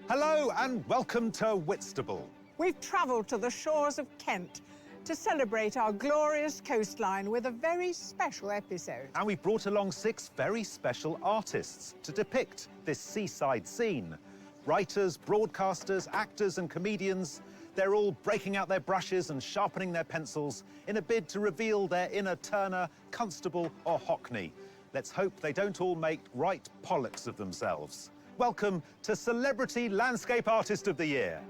Hello and welcome to Whitstable. We've travelled to the shores of Kent to celebrate our glorious coastline with a very special episode. And we brought along 6 very special artists to depict this seaside scene. Writers, broadcasters, actors and comedians, they're all breaking out their brushes and sharpening their pencils in a bid to reveal their inner Turner, Constable or Hockney. Let's hope they don't all make right Pollocks of themselves. Welcome to Celebrity Landscape Artist of the Year.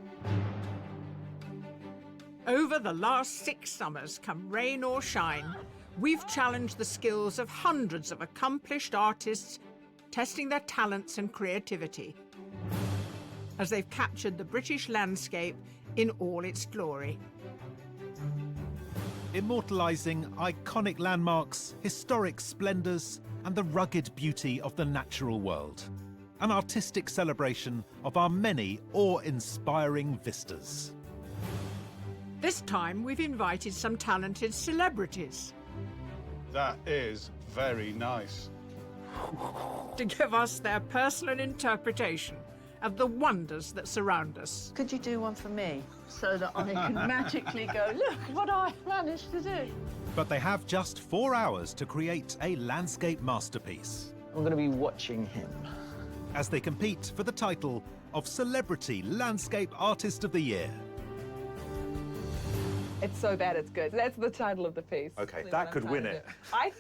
Over the last 6 summers, come rain or shine, we've challenged the skills of hundreds of accomplished artists, testing their talents and creativity as they've captured the British landscape in all its glory. Immortalising iconic landmarks, historic splendours and the rugged beauty of the natural world. An artistic celebration of our many awe-inspiring vistas. This time we've invited some talented celebrities That is very nice. to give us their personal interpretation of the wonders that surround us. Could you do one for me so that I can magically go, look what I managed to do? But they have just 4 hours to create a landscape masterpiece I'm going to be watching him. as they compete for the title of Celebrity Landscape Artist of the Year. It's so bad it's good. That's the title of the piece. Okay, that could win it. I...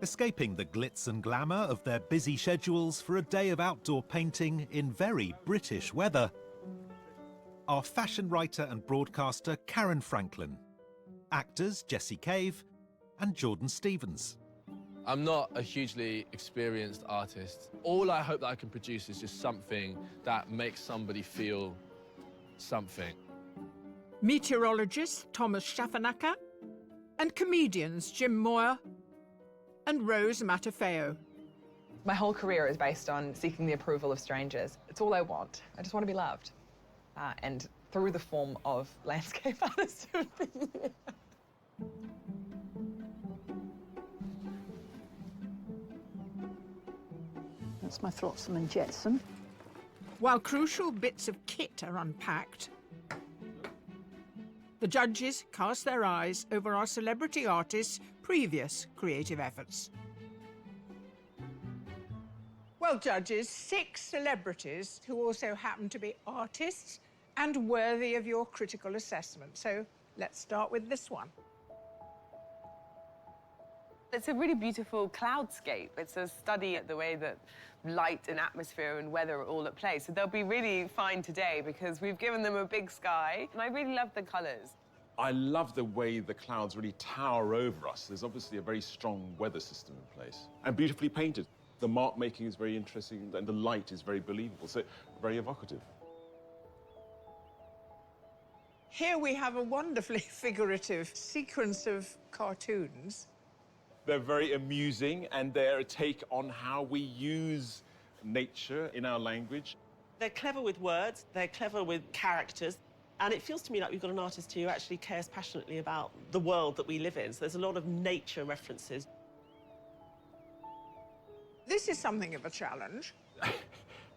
Escaping the glitz and glamour of their busy schedules for a day of outdoor painting in very British weather are fashion writer and broadcaster Karen Franklin, actors Jessie Cave and Jordan Stevens. I'm not a hugely experienced artist. All I hope that I can produce is just something that makes somebody feel something. Meteorologist Thomas Schaffernacker and comedians Jim Moore and Rose Matafeo. My whole career is based on seeking the approval of strangers. It's all I want. I just want to be loved. And through the form of landscape artist of the year. That's my Flotsam and Jetsam. While crucial bits of kit are unpacked, the judges cast their eyes over our celebrity artists' previous creative efforts. Well, judges, 6 celebrities who also happen to be artists and worthy of your critical assessment. So let's start with this one. It's a really beautiful cloudscape. It's a study at the way that light and atmosphere and weather are all at play. So they'll be really fine today because we've given them a big sky, and I really love the colours. I love the way the clouds really tower over us. There's obviously a very strong weather system in place and beautifully painted. The mark making is very interesting and the light is very believable, so very evocative. Here we have a wonderfully figurative sequence of cartoons. They're very amusing and they're a take on how we use nature in our language. They're clever with words, they're clever with characters, and it feels to me like we've got an artist who actually cares passionately about the world that we live in. So there's a lot of nature references. This is something of a challenge.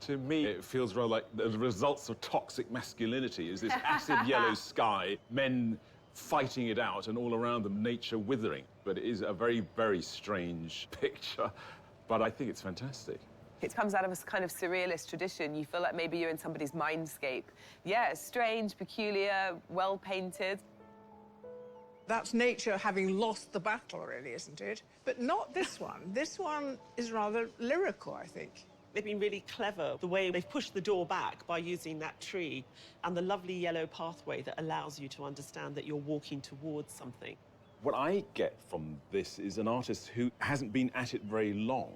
To me, it feels rather like the results of toxic masculinity is this acid yellow sky, men fighting it out, and all around them, nature withering. But it is a very, very strange picture, but I think it's fantastic. It comes out of a kind of surrealist tradition. You feel like maybe you're in somebody's mindscape. Yeah, it's strange, peculiar, well-painted. That's nature having lost the battle, really, isn't it? But not this one. This one is rather lyrical, I think. They've been really clever, the way they've pushed the door back by using that tree and the lovely yellow pathway that allows you to understand that you're walking towards something. What I get from this is an artist who hasn't been at it very long,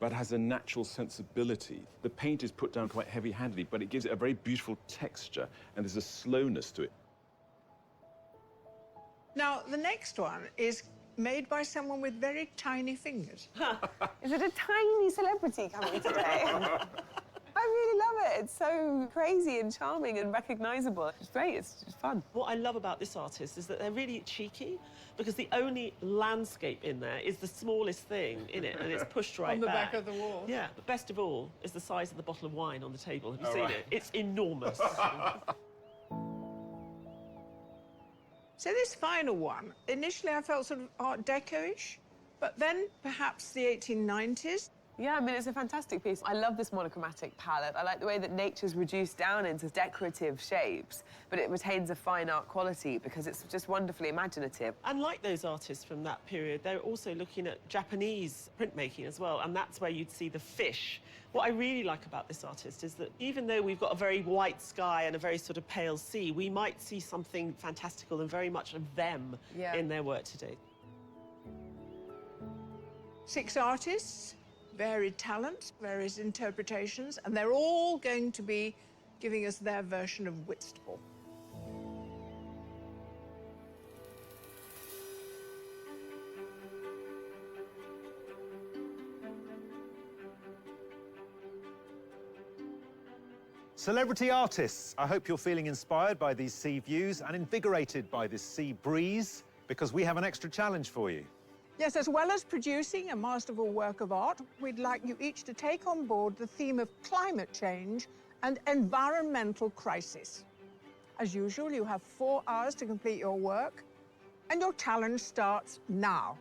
but has a natural sensibility. The paint is put down quite heavy-handedly, but it gives it a very beautiful texture, and there's a slowness to it. Now, the next one is made by someone with very tiny fingers. Is it a tiny celebrity coming today? I really love it. It's so crazy and charming and recognisable. It's great. It's just fun. What I love about this artist is that they're really cheeky, because the only landscape in there is the smallest thing in it, and it's pushed right On the back. back of the wall. Yeah, but best of all is the size of the bottle of wine on the table. Have you Oh, seen right. it? It's enormous. So this final one, initially I felt sort of Art Deco-ish, but then perhaps the 1890s. Yeah, I mean, it's a fantastic piece. I love this monochromatic palette. I like the way that nature's reduced down into decorative shapes, but it retains a fine art quality because it's just wonderfully imaginative. And like those artists from that period, they're also looking at Japanese printmaking as well, and that's where you'd see the fish. What I really like about this artist is that even though we've got a very white sky and a very sort of pale sea, we might see something fantastical and very much of them in their work today. 6 artists, varied talents, various interpretations, and they're all going to be giving us their version of Whitstable. Celebrity artists, I hope you're feeling inspired by these sea views and invigorated by this sea breeze, because we have an extra challenge for you. Yes, as well as producing a masterful work of art, we'd like you each to take on board the theme of climate change and environmental crisis. As usual, you have 4 hours to complete your work, and your challenge starts now.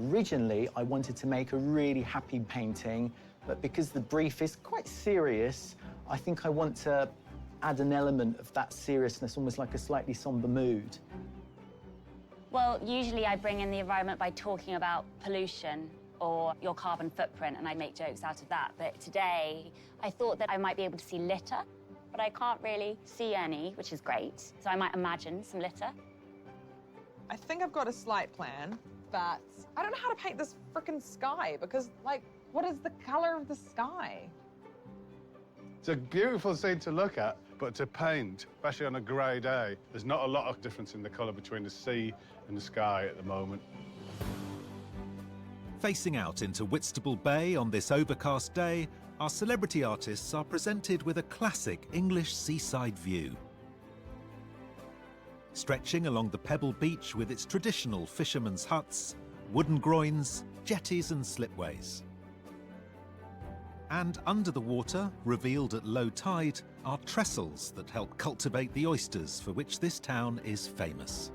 Originally, I wanted to make a really happy painting, but because the brief is quite serious, I think I want to add an element of that seriousness, almost like a slightly somber mood. Well, usually I bring in the environment by talking about pollution or your carbon footprint, and I make jokes out of that. But today, I thought that I might be able to see litter, but I can't really see any, which is great. So I might imagine some litter. I think I've got a slight plan, but I don't know how to paint this frickin' sky because, like, what is the color of the sky? It's a beautiful scene to look at, but to paint, especially on a grey day, there's not a lot of difference in the colour between the sea and the sky at the moment. Facing out into Whitstable Bay on this overcast day, our celebrity artists are presented with a classic English seaside view. Stretching along the pebble beach with its traditional fishermen's huts, wooden groins, jetties and slipways. And under the water, revealed at low tide, are trestles that help cultivate the oysters for which this town is famous.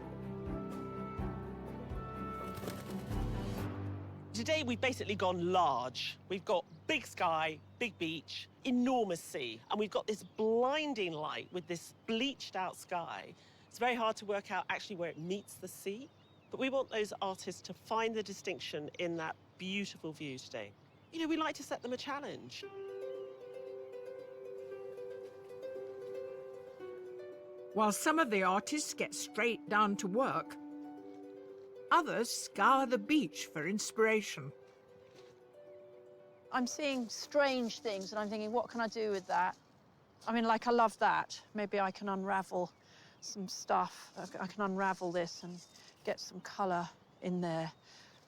Today, we've basically gone large. We've got big sky, big beach, enormous sea, and we've got this blinding light with this bleached out sky. It's very hard to work out actually where it meets the sea, but we want those artists to find the distinction in that beautiful view today. You know, we like to set them a challenge. While some of the artists get straight down to work, others scour the beach for inspiration. I'm seeing strange things and I'm thinking, what can I do with that? I mean, like, I love that. Maybe I can unravel some stuff. I can unravel this and get some colour in there.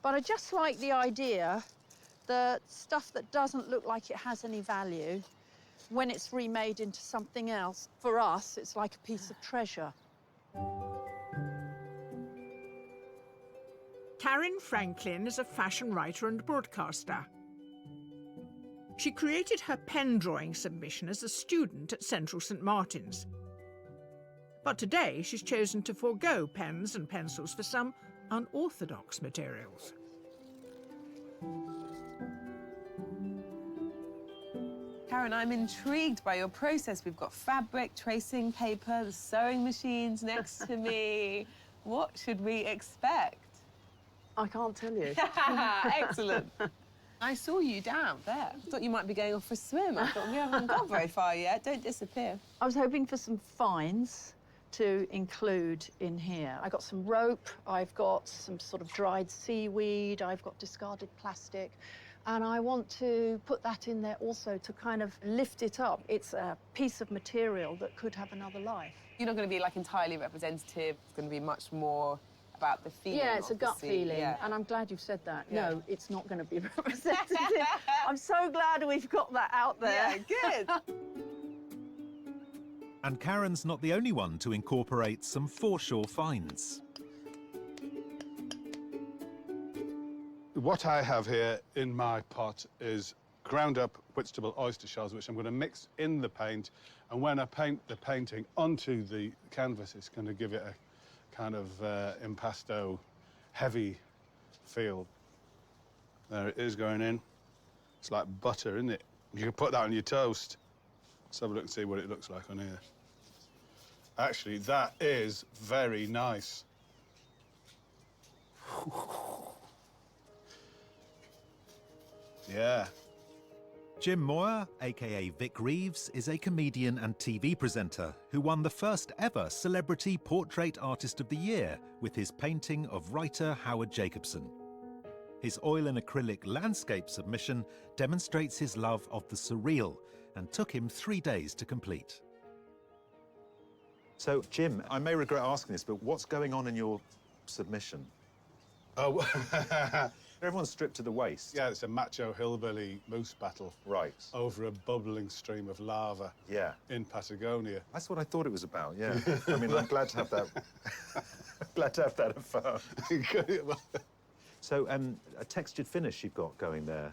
But I just like the idea that stuff that doesn't look like it has any value, when it's remade into something else, for us, it's like a piece of treasure. Karen Franklin is a fashion writer and broadcaster. She created her pen drawing submission as a student at Central St Martin's. But today, she's chosen to forego pens and pencils for some unorthodox materials. Karen, I'm intrigued by your process. We've got fabric, tracing paper, the sewing machines next to me. What should we expect? I can't tell you. Excellent. I saw you down there. I thought you might be going off for a swim. I thought, we haven't gone very far yet. Don't disappear. I was hoping for some finds, to include in here. I've got some rope, I've got some sort of dried seaweed, I've got discarded plastic, and I want to put that in there also to kind of lift it up. It's a piece of material that could have another life. You're not going to be like entirely representative. It's going to be much more about the feeling. Yeah, it's a of the gut sea. feeling, Yeah. and I'm glad you've said that. Yeah. No, it's not going to be representative. I'm so glad we've got that out there. Yeah, good. And Karen's not the only one to incorporate some foreshore finds. What I have here in my pot is ground up Whitstable oyster shells, which I'm going to mix in the paint. And when I paint the painting onto the canvas, it's going to give it a kind of impasto, heavy feel. There it is going in. It's like butter, isn't it? You can put that on your toast. Let's have a look and see what it looks like on here. Actually, that is very nice. Yeah. Jim Moyer, aka Vic Reeves, is a comedian and TV presenter who won the first ever Celebrity Portrait Artist of the Year with his painting of writer Howard Jacobson. His oil and acrylic landscape submission demonstrates his love of the surreal and took him 3 days to complete. So, Jim, I may regret asking this, but what's going on in your submission? Oh, Everyone's stripped to the waist. yeah, it's a macho hillbilly moose battle. Right. Over a bubbling stream of lava. Yeah. In Patagonia. That's what I thought it was about, yeah. I mean, I'm glad to have that. Glad to have that affirmed. So, a textured finish you've got going there.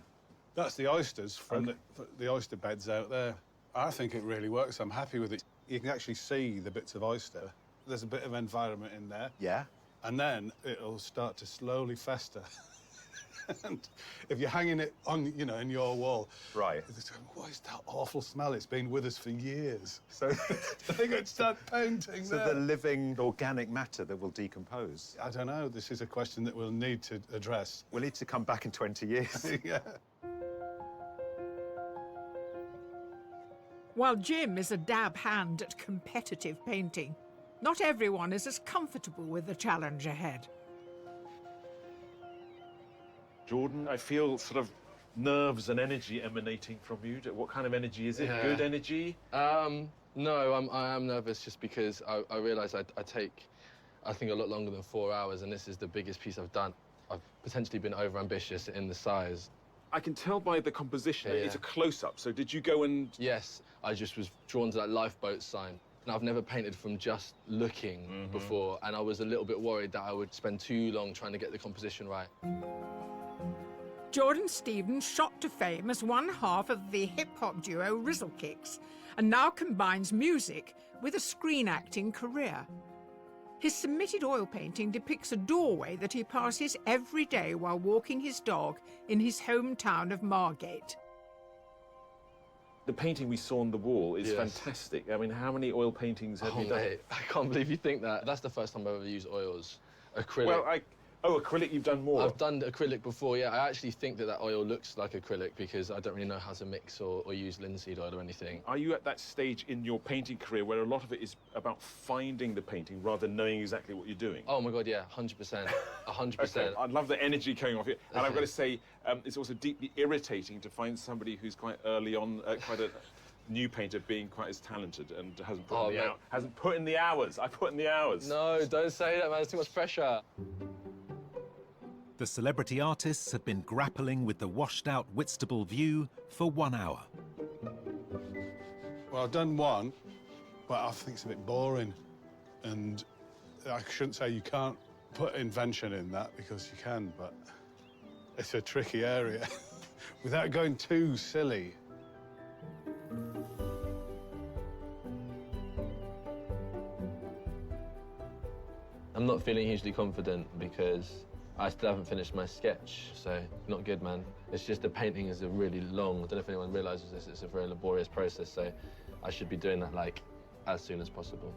That's the oysters from the oyster beds out there. I think it really works. I'm happy with it. You can actually see the bits of oyster. There's a bit of environment in there. Yeah. And then it'll start to slowly fester. And if you're hanging it on, you know, in your wall, right? What is that awful smell? It's been with us for years. So they could start painting. So the living organic matter that will decompose. I don't know. This is a question that we'll need to address. We'll need to come back in 20 years. Yeah. While Jim is a dab hand at competitive painting, not everyone is as comfortable with the challenge ahead. Jordan, I feel sort of nerves and energy emanating from you. What kind of energy is it? Yeah. Good energy? No, I am nervous just because I realise I take, I think, a lot longer than 4 hours, and this is the biggest piece I've done. I've potentially been over-ambitious in the size. I can tell by the composition Yeah, it's yeah. a close-up. So did you go and... Yes, I just was drawn to that lifeboat sign. And I've never painted from just looking before, and I was a little bit worried that I would spend too long trying to get the composition right. Jordan Stevens shot to fame as one half of the hip-hop duo Rizzle Kicks, and now combines music with a screen acting career. His submitted oil painting depicts a doorway that he passes every day while walking his dog in his hometown of Margate. The painting we saw on the wall is Yes. fantastic. I mean, how many oil paintings have you done? Mate, I can't believe you think that. That's the first time I've ever used oils. Acrylic. Well, acrylic, you've done more. I've done acrylic before, yeah. I actually think that oil looks like acrylic because I don't really know how to mix or use linseed oil or anything. Are you at that stage in your painting career where a lot of it is about finding the painting rather than knowing exactly what you're doing? Oh my God, yeah, 100%, 100%. Okay, I love the energy coming off it. And I've got to say, it's also deeply irritating to find somebody who's quite early on, quite a new painter being quite as talented and hasn't put in the hours. I put in the hours. No, don't say that, man. There's too much pressure. The celebrity artists have been grappling with the washed-out Whitstable view for 1 hour. Well, I've done one, but I think it's a bit boring. And I shouldn't say you can't put invention in that, because you can, but it's a tricky area without going too silly. I'm not feeling hugely confident because I still haven't finished my sketch, so not good, man. It's just the painting is a really long, I don't know if anyone realises this, it's a very laborious process, so I should be doing that, like, as soon as possible.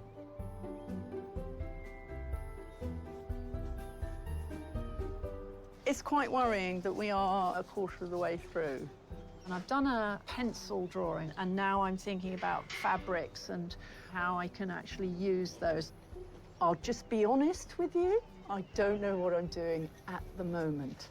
It's quite worrying that we are a quarter of the way through. And I've done a pencil drawing, and now I'm thinking about fabrics and how I can actually use those. I'll just be honest with you, I don't know what I'm doing at the moment.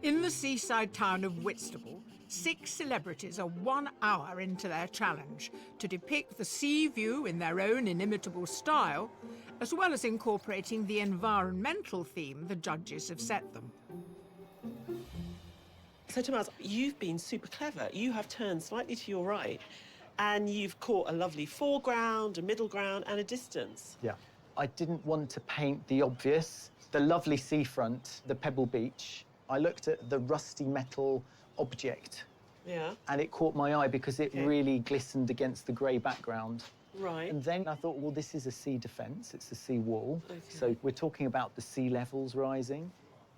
In the seaside town of Whitstable, 6 celebrities are 1 hour into their challenge to depict the sea view in their own inimitable style, as well as incorporating the environmental theme the judges have set them. So, Tomas, you've been super clever. You have turned slightly to your right, and you've caught a lovely foreground, a middle ground, and a distance. Yeah. I didn't want to paint the obvious, the lovely seafront, the pebble beach. I looked at the rusty metal object, Yeah. and it caught my eye because it really glistened against the grey background. Right. And then I thought, well, this is a sea defence, it's a sea wall. Okay. So we're talking about the sea levels rising.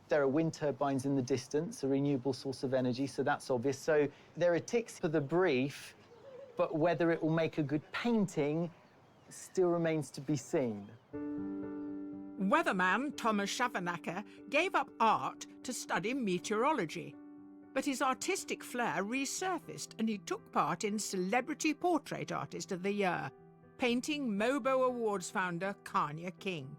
There are wind turbines in the distance, a renewable source of energy, so that's obvious. So there are ticks for the brief, but whether it will make a good painting still remains to be seen. Weatherman Thomas Schavenacker gave up art to study meteorology, but his artistic flair resurfaced and he took part in Celebrity Portrait Artist of the Year, painting MOBO Awards founder Kanya King.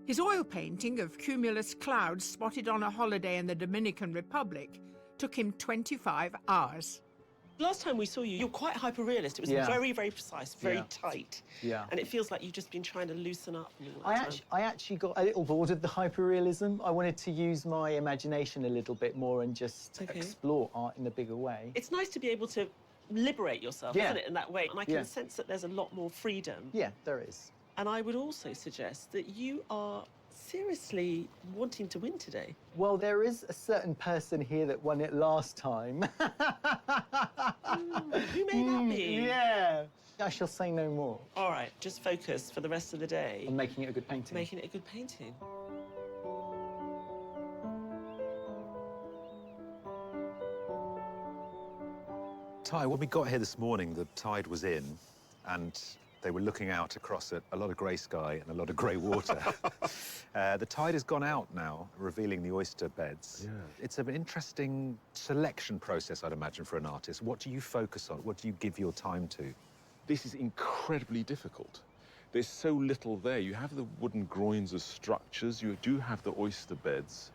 His oil painting of cumulus clouds spotted on a holiday in the Dominican Republic took him 25 hours. Last time we saw you, you're quite hyper-realist. It was very, very precise, very tight. Yeah. And it feels like you've just been trying to loosen up. And all that time. I actually got a little bored of the hyperrealism. I wanted to use my imagination a little bit more and just explore art in a bigger way. It's nice to be able to liberate yourself, isn't it, in that way? And I can sense that there's a lot more freedom. Yeah, there is. And I would also suggest that you are seriously wanting to win today. Well, there is a certain person here that won it last time. Who may that be? Yeah. I shall say no more. All right, just focus for the rest of the day. On making it a good painting. Making it a good painting. Ty, when we got here this morning, the tide was in, and they were looking out across a lot of grey sky and a lot of grey water. The tide has gone out now, revealing the oyster beds. Yeah. It's an interesting selection process, I'd imagine, for an artist. What do you focus on? What do you give your time to? This is incredibly difficult. There's so little there. You have the wooden groins as structures. You do have the oyster beds.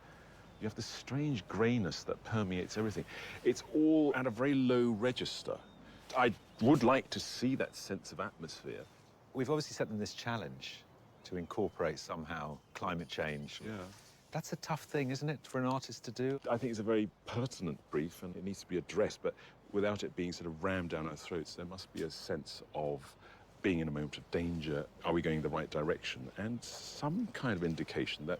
You have the strange greyness that permeates everything. It's all at a very low register. I would like to see that sense of atmosphere. We've obviously set them this challenge to incorporate somehow climate change. Yeah. That's a tough thing, isn't it, for an artist to do? I think it's a very pertinent brief and it needs to be addressed, but without it being sort of rammed down our throats, there must be a sense of being in a moment of danger. Are we going the right direction? And some kind of indication that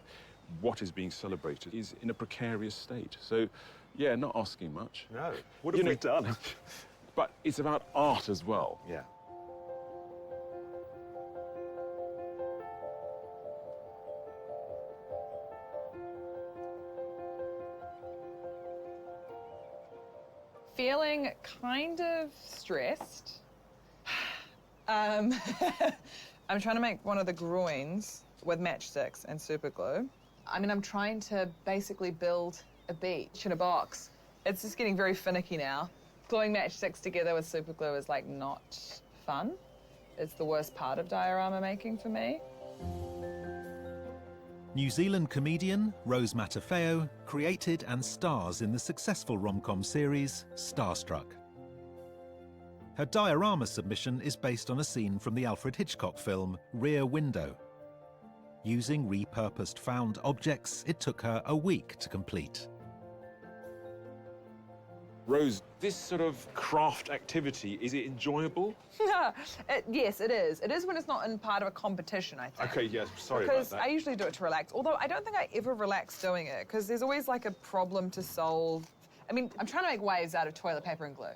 what is being celebrated is in a precarious state. So, yeah, not asking much. No. What have we done? But it's about art as well. Yeah. Feeling kind of stressed. I'm trying to make one of the groins with matchsticks and super glue. I mean, I'm trying to basically build a beach in a box. It's just getting very finicky now. Gluing matchsticks together with super glue is like not fun. It's the worst part of diorama making for me. New Zealand comedian Rose Matafeo created and stars in the successful rom-com series Starstruck. Her diorama submission is based on a scene from the Alfred Hitchcock film Rear Window. Using repurposed found objects, it took her a week to complete. Rose, this sort of craft activity, is it enjoyable? Yes, it is. It is when it's not in part of a competition, I think. Okay, yes, sorry because about that. I usually do it to relax, although I don't think I ever relax doing it, because there's always like a problem to solve. I mean, I'm trying to make waves out of toilet paper and glue,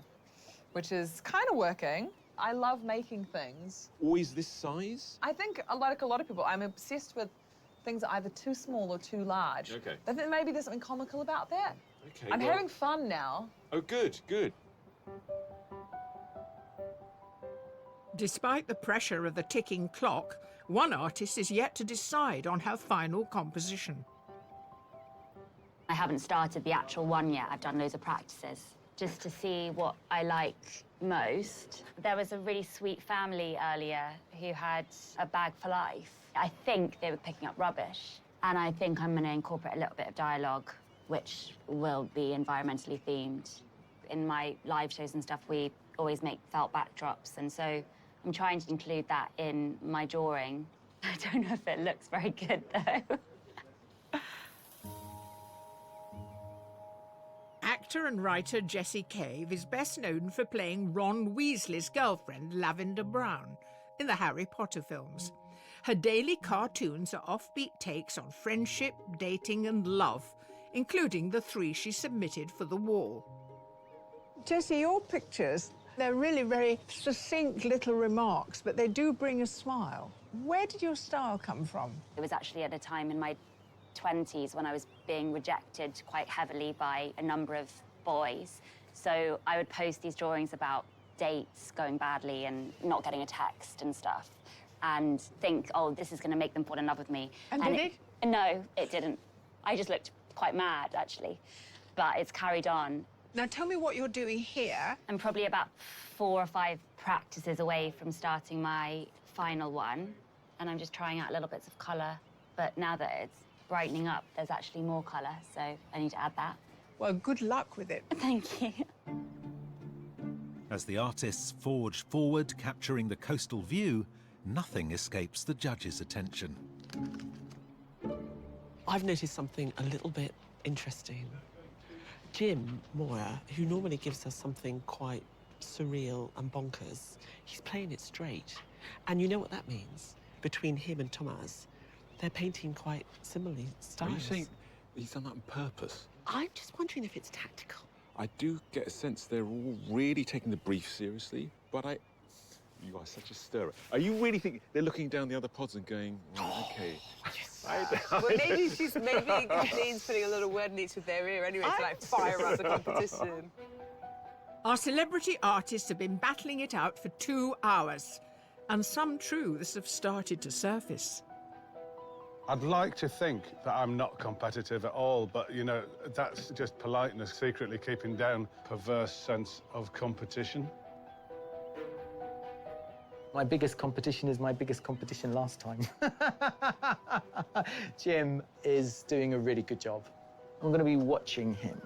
which is kind of working. I love making things. Always this size? I think, like a lot of people, I'm obsessed with things that are either too small or too large. Okay. I think maybe there's something comical about that. Okay, I'm well- having fun now. Oh, good, good. Despite the pressure of the ticking clock, one artist is yet to decide on her final composition. I haven't started the actual one yet. I've done loads of practices just to see what I like most. There was a really sweet family earlier who had a bag for life. I think they were picking up rubbish, and I think I'm going to incorporate a little bit of dialogue, which will be environmentally themed. In my live shows and stuff, we always make felt backdrops, and so I'm trying to include that in my drawing. I don't know if it looks very good, though. Actor and writer Jessie Cave is best known for playing Ron Weasley's girlfriend, Lavender Brown, in the Harry Potter films. Her daily cartoons are offbeat takes on friendship, dating and love, including the 3 she submitted for the wall. Jessie, your pictures, they're really very succinct little remarks, but they do bring a smile. Where did your style come from? It was actually at a time in my 20s when I was being rejected quite heavily by a number of boys. So I would post these drawings about dates going badly and not getting a text and stuff, and think, oh, this is going to make them fall in love with me. And did it? No, it didn't. I just looked quite mad, actually. But it's carried on. Now tell me what you're doing here. I'm probably about 4 or 5 practices away from starting my final one, and I'm just trying out little bits of colour. But now that it's brightening up, there's actually more colour, so I need to add that. Well, good luck with it. Thank you. As the artists forge forward, capturing the coastal view, nothing escapes the judges' attention. I've noticed something a little bit interesting. Jim Moore, who normally gives us something quite surreal and bonkers, he's playing it straight. And you know what that means? Between him and Thomas, they're painting quite similarly styles. Are you saying he's done that on purpose? I'm just wondering if it's tactical. I do get a sense they're all really taking the brief seriously, but you are such a stirrer. Are you really thinking they're looking down the other pods and going, right, okay? Yes. Well, maybe Kathleen's putting a little word in each of their ear anyway to like fire up the competition. Our celebrity artists have been battling it out for 2 hours, and some truths have started to surface. I'd like to think that I'm not competitive at all, but, you know, that's just politeness, secretly keeping down perverse sense of competition. My biggest competition is my biggest competition last time. Jim is doing a really good job. I'm going to be watching him.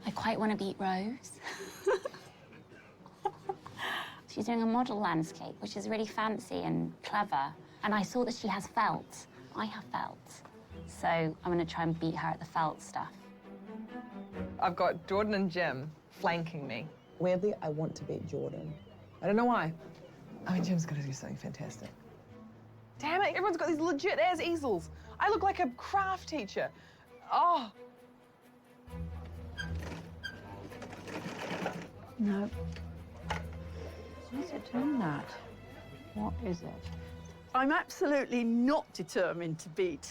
I quite want to beat Rose. She's doing a model landscape, which is really fancy and clever. And I saw that she has felt. I have felt. So I'm going to try and beat her at the felt stuff. I've got Jordan and Jim flanking me. Weirdly, I want to beat Jordan. I don't know why. I mean, Jim's gonna do something fantastic. Damn it, everyone's got these legit-ass easels. I look like a craft teacher. Oh. No. Why is it doing that? What is it? I'm absolutely not determined to beat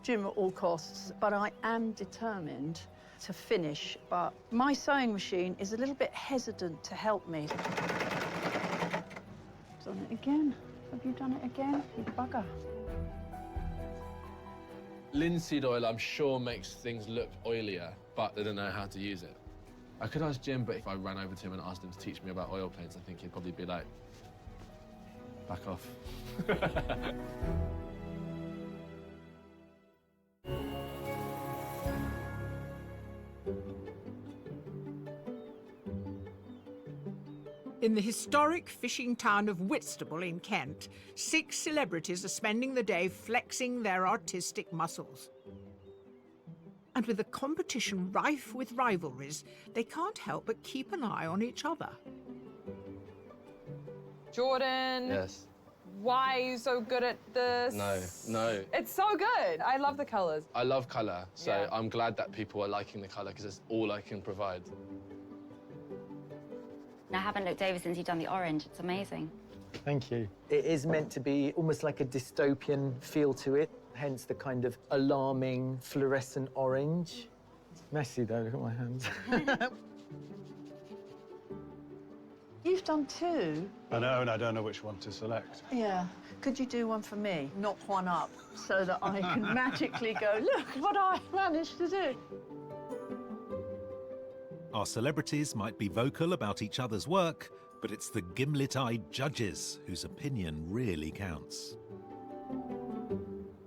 Jim at all costs, but I am determined to finish. But my sewing machine is a little bit hesitant to help me. Done it again. Have you done it again, you bugger? Linseed oil, I'm sure, makes things look oilier, but they don't know how to use it. I could ask Jim, but if I ran over to him and asked him to teach me about oil paints, I think he'd probably be like, back off. In the historic fishing town of Whitstable in Kent, 6 celebrities are spending the day flexing their artistic muscles. And with the competition rife with rivalries, they can't help but keep an eye on each other. Jordan. Yes. Why are you so good at this? No. It's so good. I love the colours. I love colour, so Yeah. I'm glad that people are liking the colour because it's all I can provide. I haven't looked over since you've done the orange. It's amazing. Thank you. It is meant to be almost like a dystopian feel to it, hence the kind of alarming fluorescent orange. It's messy, though. Look at my hands. You've done two. I know, and I don't know which one to select. Yeah. Could you do one for me? Knock one up so that I can magically go, look what I managed to do. Our celebrities might be vocal about each other's work, but it's the gimlet-eyed judges whose opinion really counts.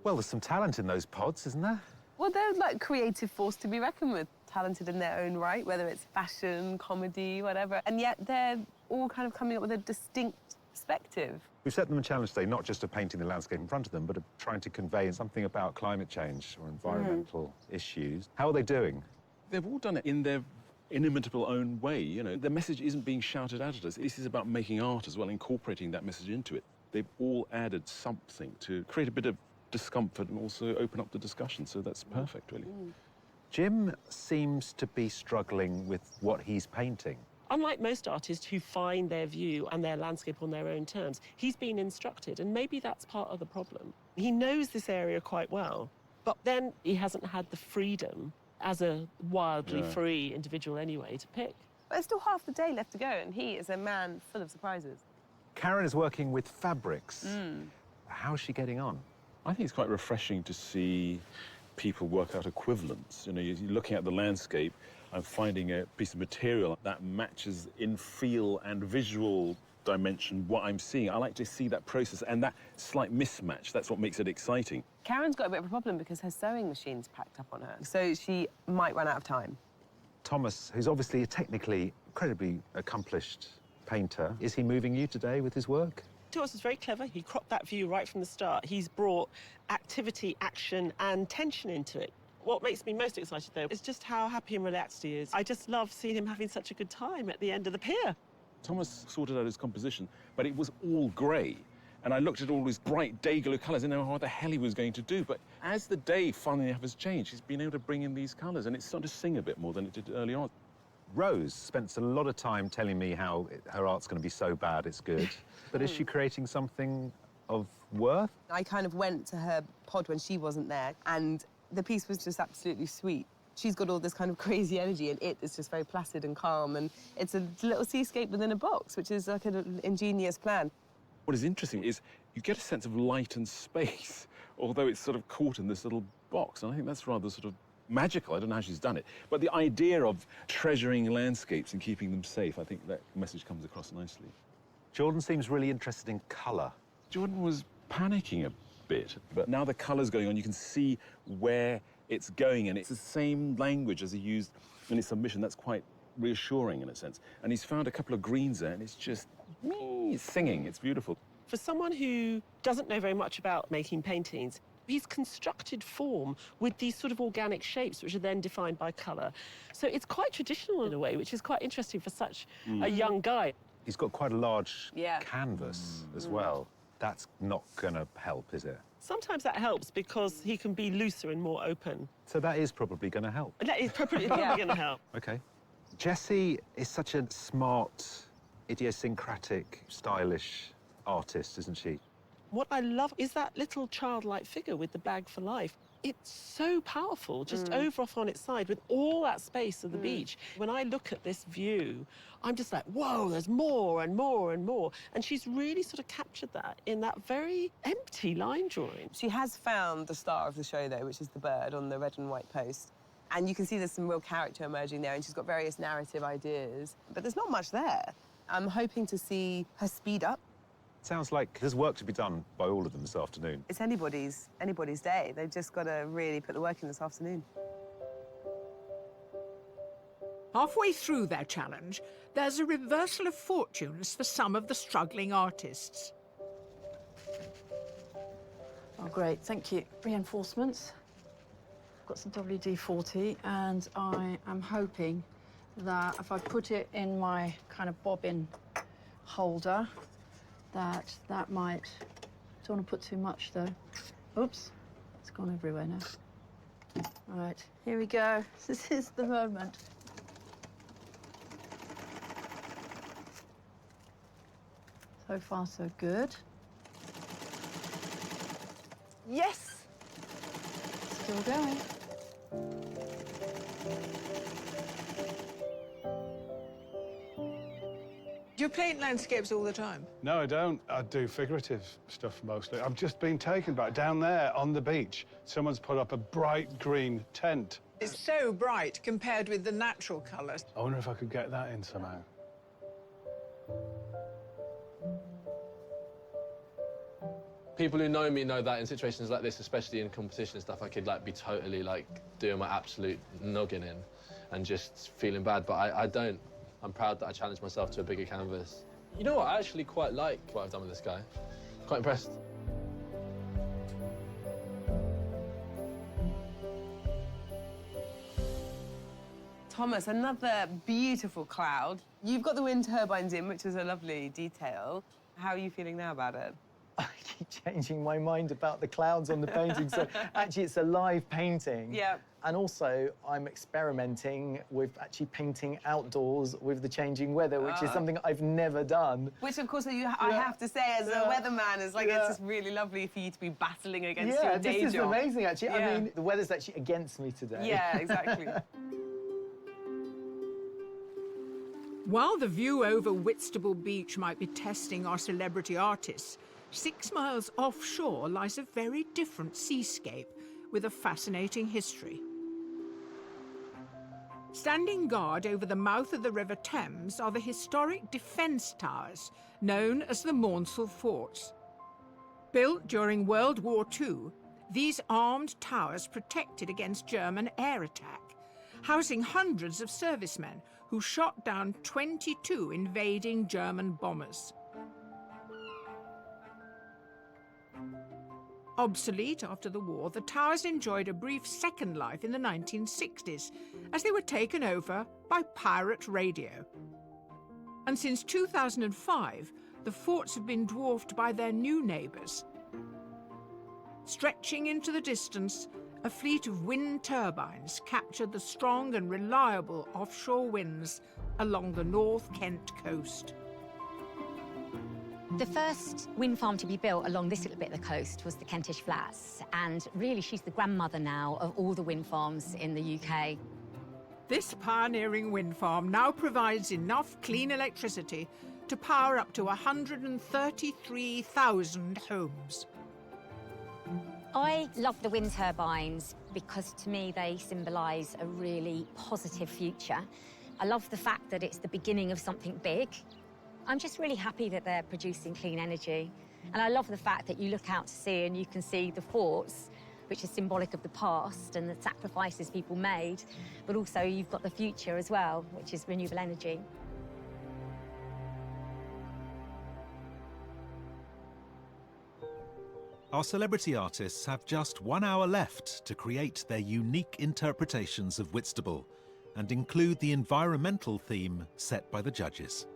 Well, there's some talent in those pods, isn't there? Well, they're like creative force to be reckoned with, talented in their own right, whether it's fashion, comedy, whatever. And yet they're all kind of coming up with a distinct perspective. We've set them a challenge today, not just of painting the landscape in front of them, but of trying to convey something about climate change or environmental issues. How are they doing? They've all done it in their inimitable own way, you know. The message isn't being shouted out at us. This is about making art as well, incorporating that message into it. They've all added something to create a bit of discomfort and also open up the discussion, so that's perfect, really. Jim seems to be struggling with what he's painting. Unlike most artists who find their view and their landscape on their own terms, he's been instructed, and maybe that's part of the problem. He knows this area quite well, but then he hasn't had the freedom as a wildly free individual anyway to pick. But there's still half the day left to go, and he is a man full of surprises. Karen is working with fabrics. How's she getting on? I think it's quite refreshing to see people work out equivalents. You know, you're looking at the landscape and finding a piece of material that matches in feel and visual dimension what I'm seeing. I like to see that process and that slight mismatch. That's what makes it exciting. Karen's got a bit of a problem because her sewing machine's packed up on her, so she might run out of time. Thomas, who's obviously a technically incredibly accomplished painter, is he moving you today with his work? Thomas is very clever. He cropped that view right from the start. He's brought activity, action, and tension into it. What makes me most excited, though, is just how happy and relaxed he is. I just love seeing him having such a good time at the end of the pier. Thomas sorted out his composition, but it was all grey. And I looked at all these bright day-glow colours and I didn't know what the hell he was going to do. But as the day, funnily enough, has changed, he's been able to bring in these colours, and it's starting to sing a bit more than it did early on. Rose spends a lot of time telling me how her art's going to be so bad it's good. But is she creating something of worth? I kind of went to her pod when she wasn't there, and the piece was just absolutely sweet. She's got all this kind of crazy energy, and it is just very placid and calm, and it's a little seascape within a box, which is like an ingenious plan. What is interesting is you get a sense of light and space, although it's sort of caught in this little box, and I think that's rather sort of magical. I don't know how she's done it. But the idea of treasuring landscapes and keeping them safe, I think that message comes across nicely. Jordan seems really interested in colour. Jordan was panicking a bit, but now the colour's going on, you can see where it's going, and it's the same language as he used in his submission. That's quite reassuring in a sense. And he's found a couple of greens there, and it's just singing. It's beautiful. For someone who doesn't know very much about making paintings, he's constructed form with these sort of organic shapes, which are then defined by colour. So it's quite traditional in a way, which is quite interesting for such a young guy. He's got quite a large canvas as well. That's not going to help, is it? Sometimes that helps because he can be looser and more open. So that is probably going to help. That is probably going to help. OK. Jessie is such a smart, idiosyncratic, stylish artist, isn't she? What I love is that little childlike figure with the bag for life. It's so powerful, just over off on its side with all that space of the beach. When I look at this view, I'm just like, whoa, there's more and more and more. And she's really sort of captured that in that very empty line drawing. She has found the star of the show, though, which is the bird on the red and white post. And you can see there's some real character emerging there, and she's got various narrative ideas. But there's not much there. I'm hoping to see her speed up. Sounds like there's work to be done by all of them this afternoon. It's anybody's day. They've just got to really put the work in this afternoon. Halfway through their challenge, there's a reversal of fortunes for some of the struggling artists. Oh, great, thank you. Reinforcements. I've got some WD-40, and I am hoping that if I put it in my kind of bobbin holder, that might... Don't want to put too much, though. Oops, it's gone everywhere now. All right, here we go. This is the moment. So far, so good. Yes! Still going. you paint landscapes all the time? No, I don't. I do figurative stuff mostly. I've just been taken back down there on the beach. Someone's put up a bright green tent. It's so bright compared with the natural colours. I wonder if I could get that in somehow. People who know me know that in situations like this, especially in competition and stuff, I could be totally doing my absolute noggin in and just feeling bad, but I don't. I'm proud that I challenged myself to a bigger canvas. You know what? I actually quite like what I've done with this guy. Quite impressed. Thomas, another beautiful cloud. You've got the wind turbines in, which is a lovely detail. How are you feeling now about it? I keep changing my mind about the clouds on the painting. So actually, it's a live painting. Yeah. And also, I'm experimenting with actually painting outdoors with the changing weather, which is something I've never done. Which, of course, I have to say, as a weatherman, is it's just really lovely for you to be battling against your day job. This is amazing, actually. I mean, the weather's actually against me today. Yeah, exactly. While the view over Whitstable Beach might be testing our celebrity artists, 6 miles offshore lies a very different seascape with a fascinating history. Standing guard over the mouth of the River Thames are the historic defence towers known as the Maunsell Forts. Built during World War II, these armed towers protected against German air attack, housing hundreds of servicemen who shot down 22 invading German bombers. Obsolete after the war, the towers enjoyed a brief second life in the 1960s as they were taken over by pirate radio. And since 2005, the forts have been dwarfed by their new neighbours. Stretching into the distance, a fleet of wind turbines captured the strong and reliable offshore winds along the North Kent coast. The first wind farm to be built along this little bit of the coast was the Kentish Flats, and really she's the grandmother now of all the wind farms in the UK. This pioneering wind farm now provides enough clean electricity to power up to 133,000 homes. I love the wind turbines because to me they symbolise a really positive future. I love the fact that it's the beginning of something big. I'm just really happy that they're producing clean energy. And I love the fact that you look out to sea and you can see the forts, which is symbolic of the past and the sacrifices people made, but also you've got the future as well, which is renewable energy. Our celebrity artists have just 1 hour left to create their unique interpretations of Whitstable and include the environmental theme set by the judges.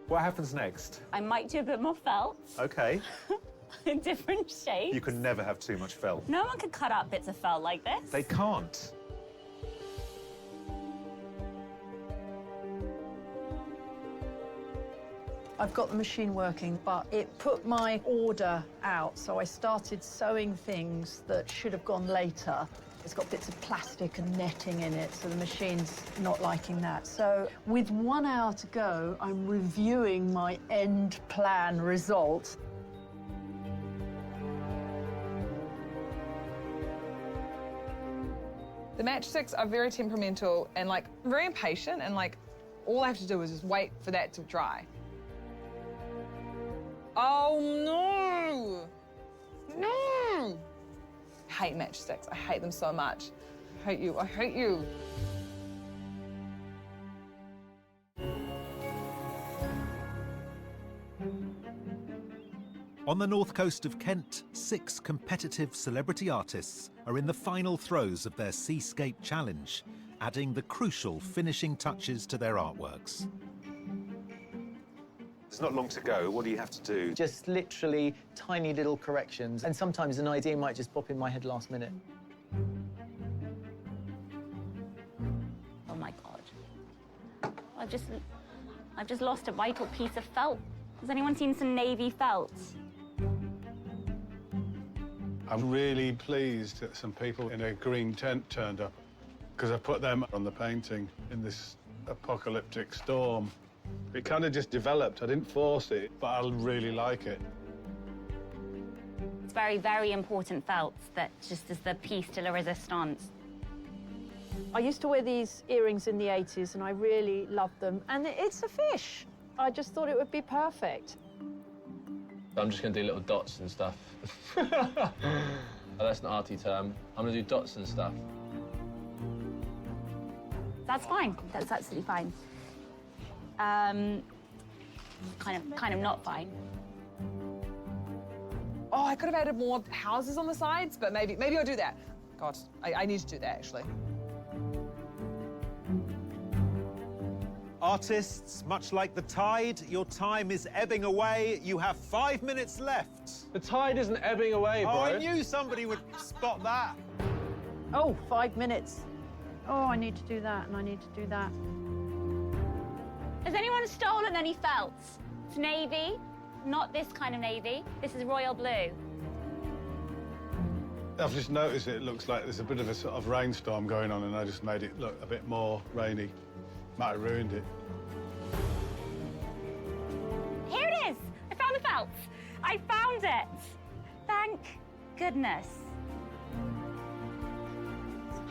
What happens next? I might do a bit more felt. OK. In different shapes. You can never have too much felt. No one can cut out bits of felt like this. They can't. I've got the machine working, but it put my order out, so I started sewing things that should have gone later. It's got bits of plastic and netting in it, so the machine's not liking that. So with 1 hour to go, I'm reviewing my end plan result. The matchsticks are very temperamental and very impatient, and all I have to do is just wait for that to dry. Oh no! No! I hate matchsticks. I hate them so much. I hate you. I hate you. On the north coast of Kent, 6 competitive celebrity artists are in the final throes of their Seascape Challenge, adding the crucial finishing touches to their artworks. There's not long to go. What do you have to do? Just literally tiny little corrections, and sometimes an idea might just pop in my head last minute. Oh my God. I've just lost a vital piece of felt. Has anyone seen some navy felt? I'm really pleased that some people in a green tent turned up, because I put them on the painting in this apocalyptic storm. It kind of just developed. I didn't force it, but I really like it. It's very, very important felt that just as the piece de la resistance. I used to wear these earrings in the 80s, and I really loved them. And it's a fish. I just thought it would be perfect. I'm just going to do little dots and stuff. That's an arty term. I'm going to do dots and stuff. That's fine. That's absolutely fine. Kind of not fine. Oh, I could have added more houses on the sides, but maybe I'll do that. God, I need to do that, actually. Artists, much like the tide, your time is ebbing away. You have 5 minutes left. The tide isn't ebbing away, bro. Oh, I knew somebody would spot that. Oh, 5 minutes. Oh, I need to do that, and I need to do that. Has anyone stolen any felts? It's navy, not this kind of navy. This is royal blue. I've just noticed it looks like there's a bit of a sort of rainstorm going on, and I just made it look a bit more rainy. Might have ruined it. Here it is! I found the felt. I found it! Thank goodness.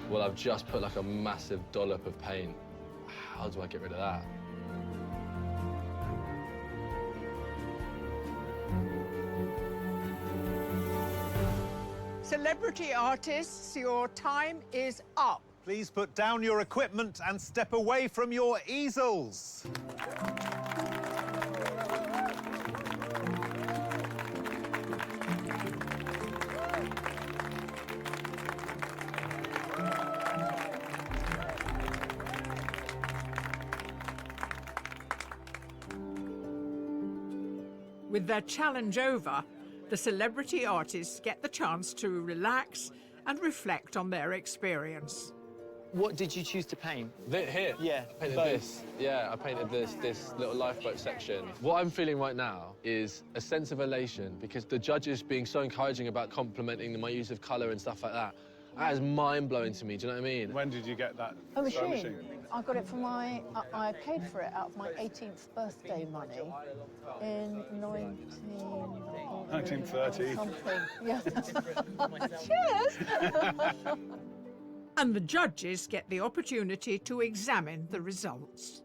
Well, I've just put like a massive dollop of paint. How do I get rid of that? Celebrity artists, your time is up. Please put down your equipment and step away from your easels. With their challenge over, the celebrity artists get the chance to relax and reflect on their experience. What did you choose to paint? Here? Yeah, I painted both. this. Yeah, I painted this little lifeboat section. What I'm feeling right now is a sense of elation because the judges being so encouraging about complimenting my use of colour and stuff like that. That is mind-blowing to me, do you know what I mean? When did you get that A sewing machine. I got it for my... I paid for it out of my 18th birthday money in 1930. something. Yeah. Cheers! And the judges get the opportunity to examine the results.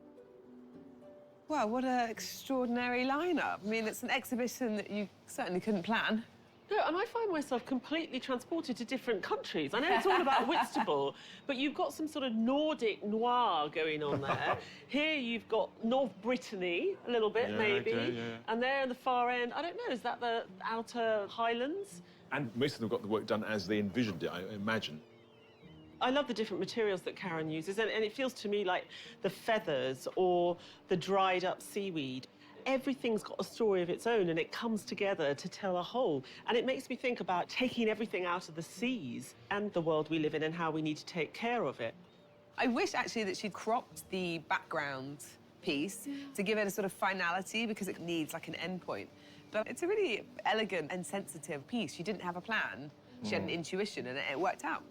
Well, what an extraordinary lineup. I mean, it's an exhibition that you certainly couldn't plan. No, and I find myself completely transported to different countries. I know it's all about Whitstable, but you've got some sort of Nordic noir going on there. Here you've got North Brittany, a little bit, maybe. Okay, yeah. And there in the far end, I don't know, is that the outer Highlands? And most of them got the work done as they envisioned it, I imagine. I love the different materials that Karen uses, and it feels to me like the feathers or the dried up seaweed. Everything's got a story of its own, and it comes together to tell a whole. And it makes me think about taking everything out of the seas and the world we live in and how we need to take care of it. I wish, actually, that she'd cropped the background piece to give it a sort of finality, because it needs, like, an end point. But it's a really elegant and sensitive piece. She didn't have a plan. She had an intuition, and it worked out.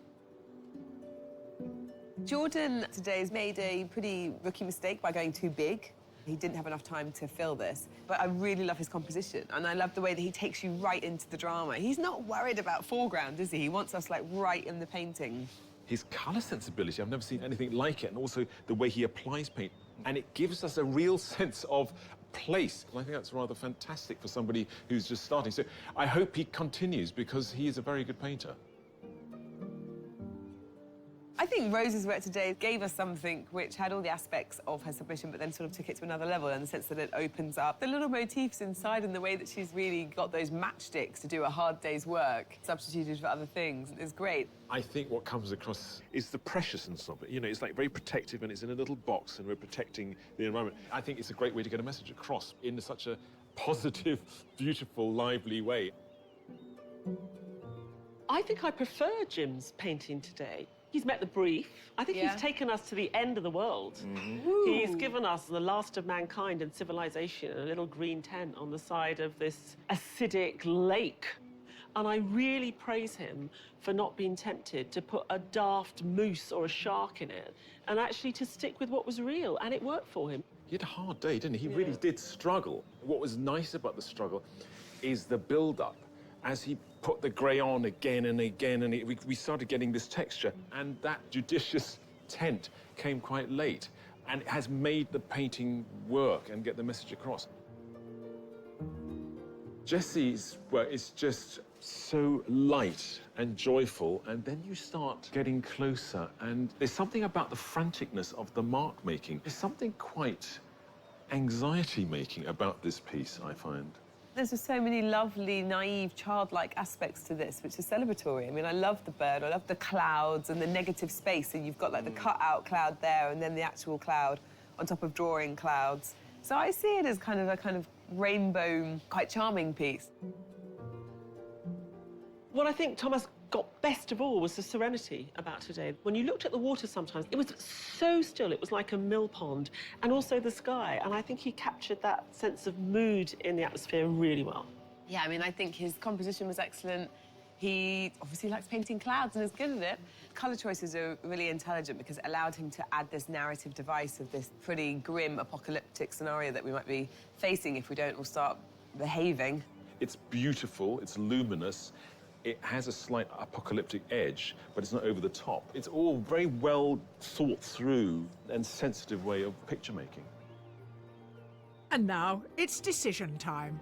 Jordan today has made a pretty rookie mistake by going too big. He didn't have enough time to fill this, but I really love his composition, and I love the way that he takes you right into the drama. He's not worried about foreground, is he? He wants us, like, right in the painting. His colour sensibility, I've never seen anything like it, and also the way he applies paint. And it gives us a real sense of place. And I think that's rather fantastic for somebody who's just starting. So I hope he continues, because he is a very good painter. I think Rose's work today gave us something which had all the aspects of her submission, but then sort of took it to another level in the sense that it opens up the little motifs inside, and the way that she's really got those matchsticks to do a hard day's work, substituted for other things, is great. I think what comes across is the preciousness of it. You know, it's like very protective, and it's in a little box, and we're protecting the environment. I think it's a great way to get a message across in such a positive, beautiful, lively way. I think I prefer Jim's painting today. He's met the brief. I think he's taken us to the end of the world. He's given us the last of mankind and civilization in a little green tent on the side of this acidic lake. And I really praise him for not being tempted to put a daft moose or a shark in it, and actually to stick with what was real, and it worked for him. He had a hard day, didn't he? He really did struggle. What was nice about the struggle is the build-up. As he put the grey on again and again, and we started getting this texture, and that judicious tint came quite late, and it has made the painting work and get the message across. Jesse's work is just so light and joyful, and then you start getting closer, and there's something about the franticness of the mark making. There's something quite anxiety-making about this piece, I find. There's just so many lovely, naive, childlike aspects to this, which is celebratory. I mean, I love the bird, I love the clouds and the negative space, and you've got, like, the cut-out cloud there and then the actual cloud on top of drawing clouds. So I see it as kind of a rainbow, quite charming piece. What I think Thomas got best of all was the serenity about today. When you looked at the water sometimes, it was so still, it was like a mill pond, and also the sky, and I think he captured that sense of mood in the atmosphere really well. Yeah, I mean, I think his composition was excellent. He obviously likes painting clouds and is good at it. Colour choices are really intelligent because it allowed him to add this narrative device of this pretty grim apocalyptic scenario that we might be facing if we don't all start behaving. It's beautiful, it's luminous, it has a slight apocalyptic edge, but it's not over the top. It's all very well thought through and sensitive way of picture making. And now it's decision time.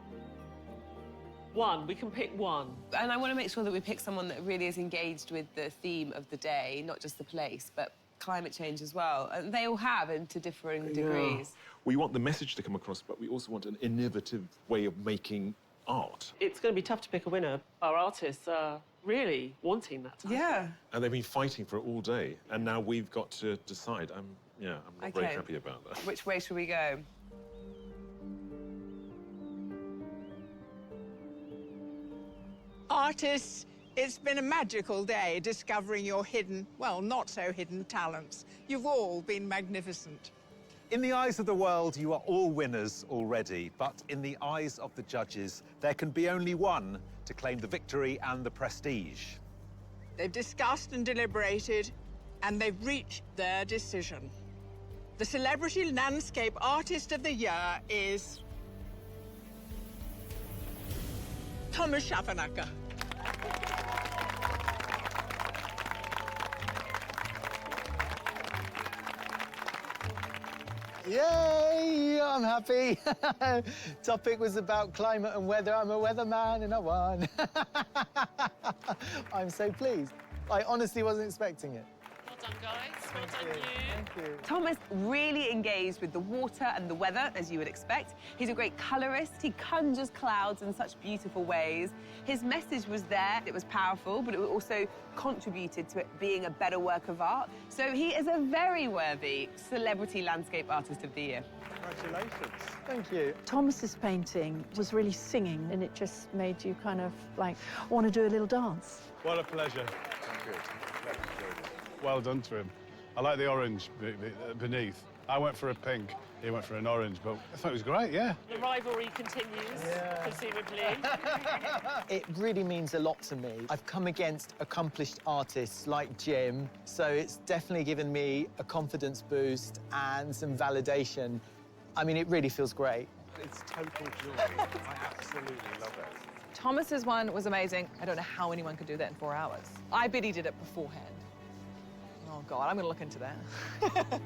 One, we can pick one. And I want to make sure that we pick someone that really is engaged with the theme of the day, not just the place, but climate change as well. And they all have, and to differing degrees. We want the message to come across, but we also want an innovative way of making art. It's going to be tough to pick a winner. Our artists are really wanting that time. Yeah. And they've been fighting for it all day, and now we've got to decide. I'm not very happy about that. Which way should we go? Artists, it's been a magical day discovering your hidden, well, not so hidden talents. You've all been magnificent. In the eyes of the world, you are all winners already, but in the eyes of the judges, there can be only one to claim the victory and the prestige. They've discussed and deliberated, and they've reached their decision. The Celebrity Landscape Artist of the Year is Thomas Schaffenacker. Yay! I'm happy. Topic was about climate and weather. I'm a weatherman and I won. I'm so pleased. I honestly wasn't expecting it. Well done, guys. Well done, you. Thank you. Thomas really engaged with the water and the weather, as you would expect. He's a great colorist. He conjures clouds in such beautiful ways. His message was there. It was powerful, but it also contributed to it being a better work of art. So he is a very worthy Celebrity Landscape Artist of the Year. Congratulations. Thank you. Thomas's painting was really singing, and it just made you kind of like want to do a little dance. What a pleasure. Well done to him. I like the orange beneath. I went for a pink, he went for an orange, but I thought it was great, yeah. The rivalry continues, presumably. It really means a lot to me. I've come against accomplished artists like Jim, so it's definitely given me a confidence boost and some validation. I mean, it really feels great. It's total joy. I absolutely love it. Thomas's one was amazing. I don't know how anyone could do that in 4 hours. I bet he did it beforehand. Oh, God, I'm going to look into that.